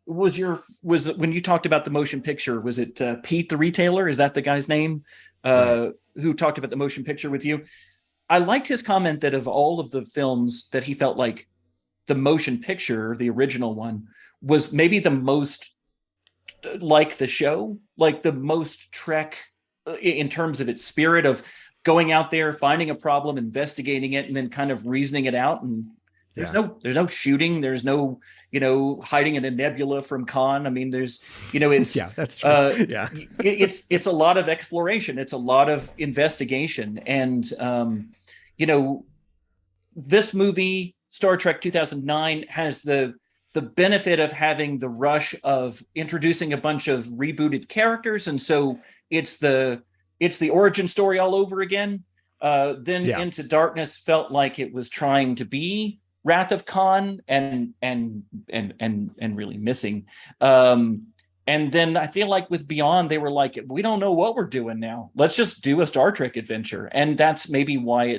Was when you talked about the motion picture, was it Pete the Retailer? Is that the guy's name? Who talked about the motion picture with you? I liked his comment that of all of the films that he felt like the motion picture, the original one, was maybe the most like the show, like the most Trek in terms of its spirit of going out there, finding a problem, investigating it, and then kind of reasoning it out. And there's no shooting. There's no, hiding in a nebula from Khan. I mean, there's, it's,
that's true.
It's a lot of exploration. It's a lot of investigation. And, this movie, Star Trek 2009, has the benefit of having the rush of introducing a bunch of rebooted characters. And so it's the origin story all over again. Then Into Darkness felt like it was trying to be Wrath of Khan and really missing. And then I feel like with Beyond, they were like, we don't know what we're doing now. Let's just do a Star Trek adventure. And that's maybe why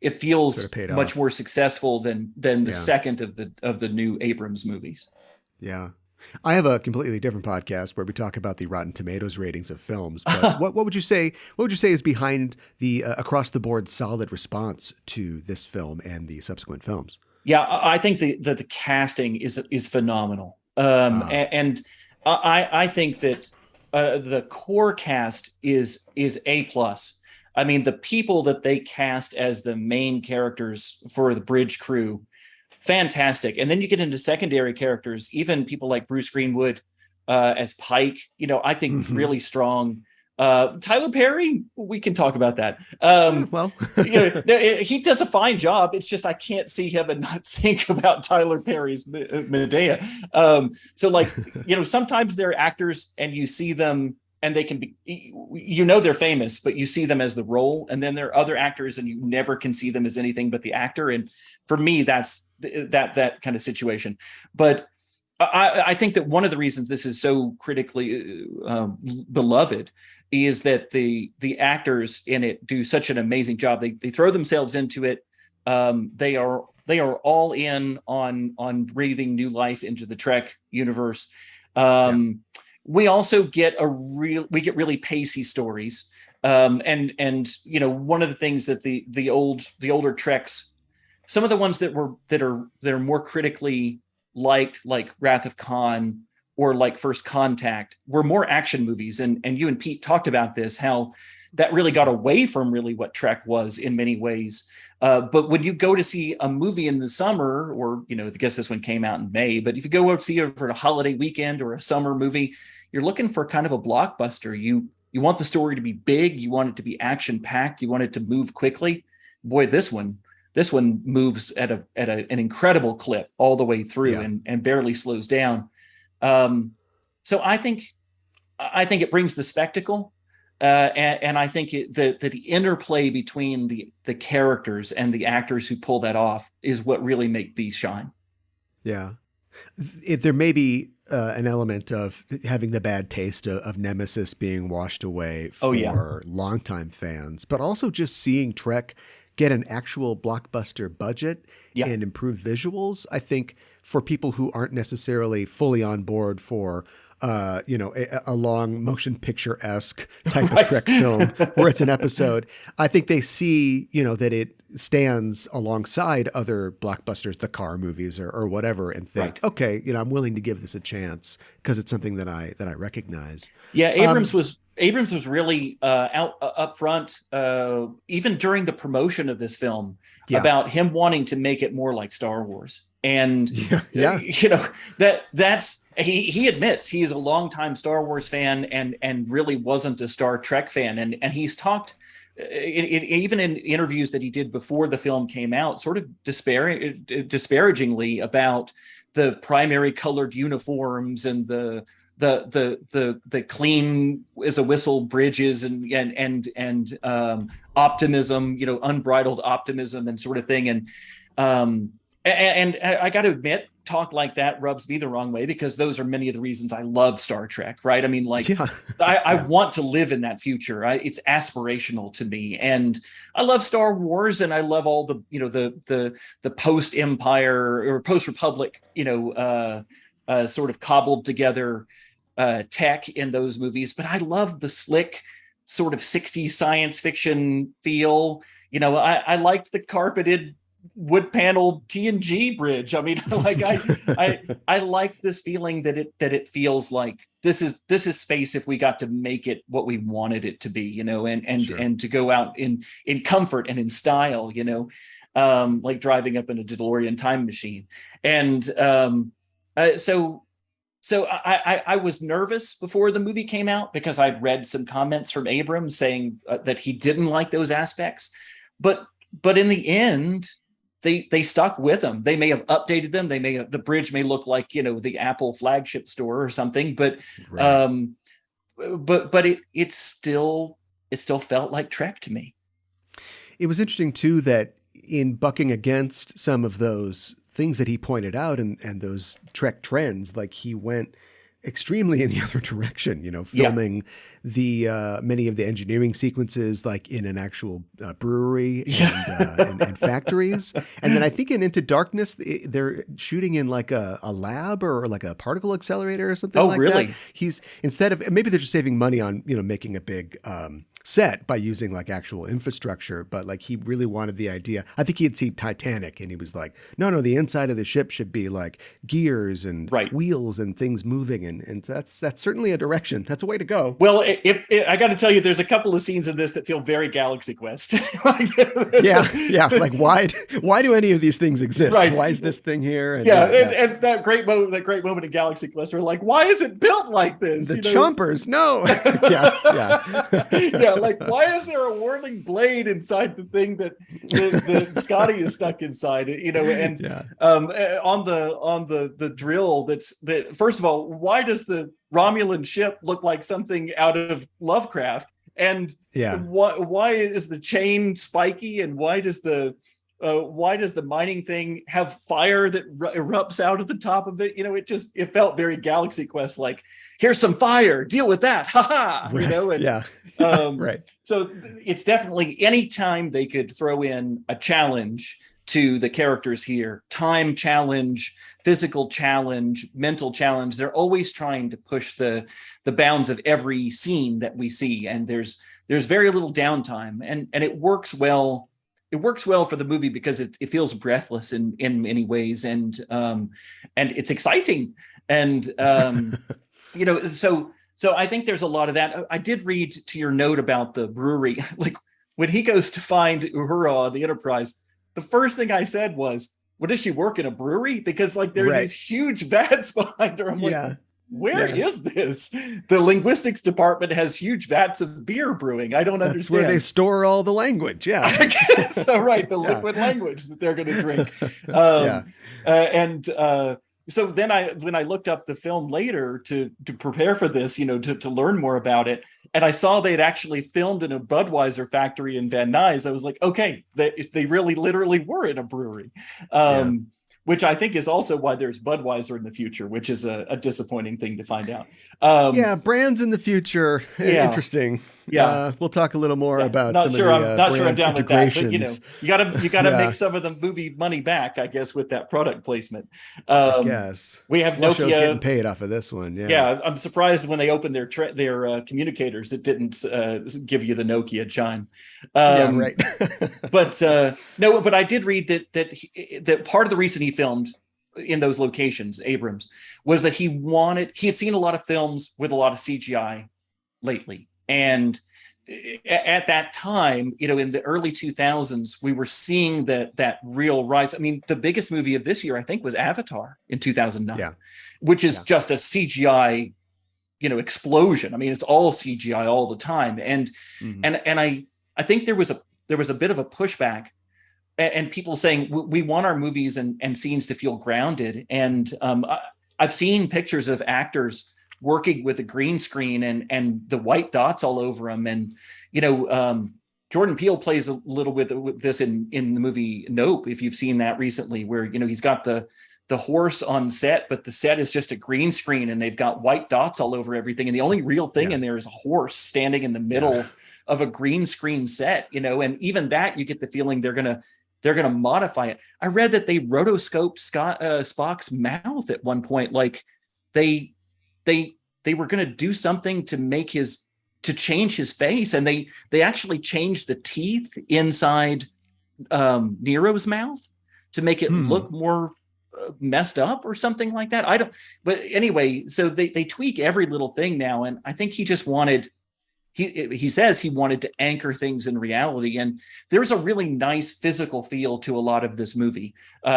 it feels sort of much more successful than the second of the new Abrams movies.
Yeah. I have a completely different podcast where we talk about the Rotten Tomatoes ratings of films. But what would you say? What would you say is behind the across the board solid response to this film and the subsequent films?
Yeah, I think the casting is phenomenal, and I think that the core cast is A plus. I mean, the people that they cast as the main characters for the bridge crew, fantastic. And then you get into secondary characters, even people like Bruce Greenwood as Pike. I think really strong. Tyler Perry, we can talk about that.
Well,
he does a fine job. It's just I can't see him and not think about Tyler Perry's Medea. Sometimes they're actors and you see them and they can be, they're famous, but you see them as the role. And then there are other actors and you never can see them as anything but the actor. And for me, that's that kind of situation. But I think that one of the reasons this is so critically beloved is that the actors in it do such an amazing job. They throw themselves into it. They are all in on breathing new life into the Trek universe. We also get really pacey stories. And one of the things that the older Treks, some of the ones that are more critically liked, like Wrath of Khan or like First Contact, were more action movies. And you and Pete talked about this, how that really got away from really what Trek was in many ways. But when you go to see a movie in the summer, or, I guess this one came out in May, but if you go see it for a holiday weekend or a summer movie, you're looking for kind of a blockbuster. You want the story to be big. You want it to be action packed. You want it to move quickly. Boy, this one moves at an incredible clip all the way through and barely slows down. So I think it brings the spectacle, and I think that the interplay between the characters and the actors who pull that off is what really make these shine.
Yeah, there may be an element of having the bad taste of Nemesis being washed away for longtime fans, but also just seeing Trek get an actual blockbuster budget and improve visuals. I think for people who aren't necessarily fully on board for a long motion picture-esque type of Trek film where it's an episode, I think they see, that it stands alongside other blockbusters, the car movies or whatever, and think, okay, I'm willing to give this a chance because it's something that I recognize.
Yeah, Abrams was really up front, even during the promotion of this film, about him wanting to make it more like Star Wars. And that's he admits he is a longtime Star Wars fan and really wasn't a Star Trek fan. And he's talked even in interviews that he did before the film came out, sort of disparagingly about the primary colored uniforms and the clean as a whistle bridges and optimism, unbridled optimism and sort of thing. And I got to admit, talk like that rubs me the wrong way, because those are many of the reasons I love Star Trek, right? I mean, I want to live in that future. It's aspirational to me, and I love Star Wars, and I love all the the post Empire or post Republic, sort of cobbled together tech in those movies. But I love the slick sort of 60s science fiction feel. I liked the carpeted wood paneled TNG bridge. I mean, I like this feeling that it feels like this is space if we got to make it what we wanted it to be, and to go out in comfort and in style, like driving up in a DeLorean time machine. And so I was nervous before the movie came out, because I'd read some comments from Abrams saying that he didn't like those aspects, but in the end, they stuck with them. They may have updated them. The bridge may look like, the Apple flagship store or something, but it still felt like Trek to me.
It was interesting too, that in bucking against some of those things that he pointed out and those Trek trends, like he went extremely in the other direction, filming the many of the engineering sequences like in an actual brewery and factories. And then I think in Into Darkness, they're shooting in like a lab or like a particle accelerator or something like
really?
that. He's instead of, maybe they're just saving money on, making a big set by using like actual infrastructure, but like he really wanted the idea. I think he had seen Titanic and he was like, no, the inside of the ship should be like gears and wheels and things moving, and that's certainly a direction. That's a way to go.
Well, if I got to tell you, there's a couple of scenes in this that feel very Galaxy Quest.
yeah. Like why do any of these things exist? Right. Why is this thing here? And,
and that great moment in Galaxy Quest, where like, why is it built like this?
The chompers, no.
Yeah, like why is there a whirling blade inside the thing that Scotty is stuck inside? On the drill that first of all, why does the Romulan ship look like something out of Lovecraft? And why is the chain spiky? And why does the mining thing have fire that erupts out of the top of it? It felt very Galaxy Quest, like, here's some fire, deal with that, haha.
Right.
So it's definitely, anytime they could throw in a challenge to the characters here, time challenge, physical challenge, mental challenge, they're always trying to push the bounds of every scene that we see, and there's very little downtime, and it works well. It works well for the movie because it feels breathless in many ways, and it's exciting, and so I think there's a lot of that. I did read to your note about the brewery, like when he goes to find Uhura on the Enterprise, the first thing I said was, "What, does she work in a brewery?" Because like there's these huge vats behind her. I'm like, where is this? The linguistics department has huge vats of beer brewing. I don't understand.
That's where they store all the language. Yeah.
I guess so, right. The liquid language that they're going to drink. So then when I looked up the film later to prepare for this, to learn more about it, and I saw they'd actually filmed in a Budweiser factory in Van Nuys, I was like, okay, they really literally were in a brewery. Which I think is also why there's Budweiser in the future, which is a disappointing thing to find out.
Brands in the future. Interesting. We'll talk a little more about some of the
not sure I'm
brand
down with that,
integrations.
But you gotta make some of the movie money back, I guess, with that product placement.
I guess
we have
Nokia
Nokia
getting paid off of this one.
I'm surprised when they opened their communicators, it didn't give you the Nokia chime.
Right.
but I did read that part of the reason he filmed in those locations, Abrams, was that he had seen a lot of films with a lot of CGI lately. And at that time, in the early 2000s, we were seeing that real rise. I mean, the biggest movie of this year, I think, was Avatar in 2009, which is just a CGI, explosion. I mean, it's all CGI all the time. And I think there was a bit of a pushback, and people saying we want our movies and scenes to feel grounded. And I've seen pictures of actors working with a green screen and the white dots all over them. And, Jordan Peele plays a little with this in the movie Nope, if you've seen that recently, where, he's got the horse on set, but the set is just a green screen and they've got white dots all over everything. And the only real thing in there is a horse standing in the middle of a green screen set, and even that, you get the feeling they're going to modify it. I read that they rotoscoped Spock's mouth at one point. Like they were going to do something to change his face, and they actually changed the teeth inside Nero's mouth to make it look more messed up or something like that. But anyway, so they tweak every little thing now, and I think he just wanted. He says he wanted to anchor things in reality, and there's a really nice physical feel to a lot of this movie,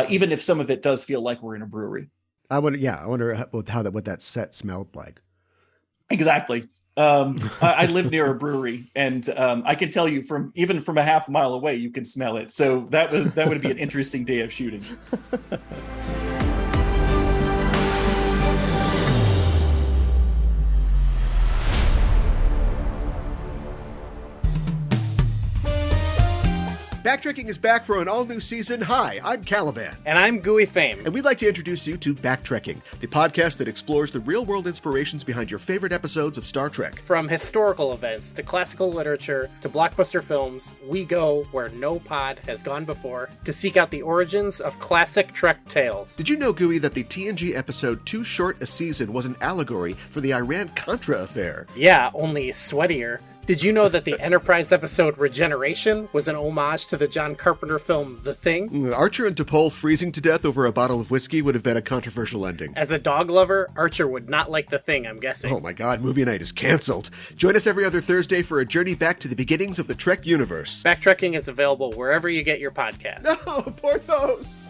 even if some of it does feel like we're in a brewery.
I wonder what that set smelled like.
Exactly. I live near a brewery, and I can tell you even from a half mile away, you can smell it. So that would be an interesting day of shooting.
Backtracking is back for an all-new season. Hi, I'm Caliban.
And I'm Gooey Fame.
And we'd like to introduce you to Backtracking, the podcast that explores the real-world inspirations behind your favorite episodes of Star Trek.
From historical events to classical literature to blockbuster films, we go where no pod has gone before to seek out the origins of classic Trek tales.
Did you know, Gooey, that the TNG episode Too Short a Season was an allegory for the Iran-Contra affair?
Yeah, only sweatier. Did you know that the Enterprise episode Regeneration was an homage to the John Carpenter film The Thing?
Archer and T'Pol freezing to death over a bottle of whiskey would have been a controversial ending.
As a dog lover, Archer would not like The Thing, I'm guessing.
Oh my god, movie night is canceled. Join us every other Thursday for a journey back to the beginnings of the Trek universe.
Backtracking is available wherever you get your podcasts.
No, Porthos!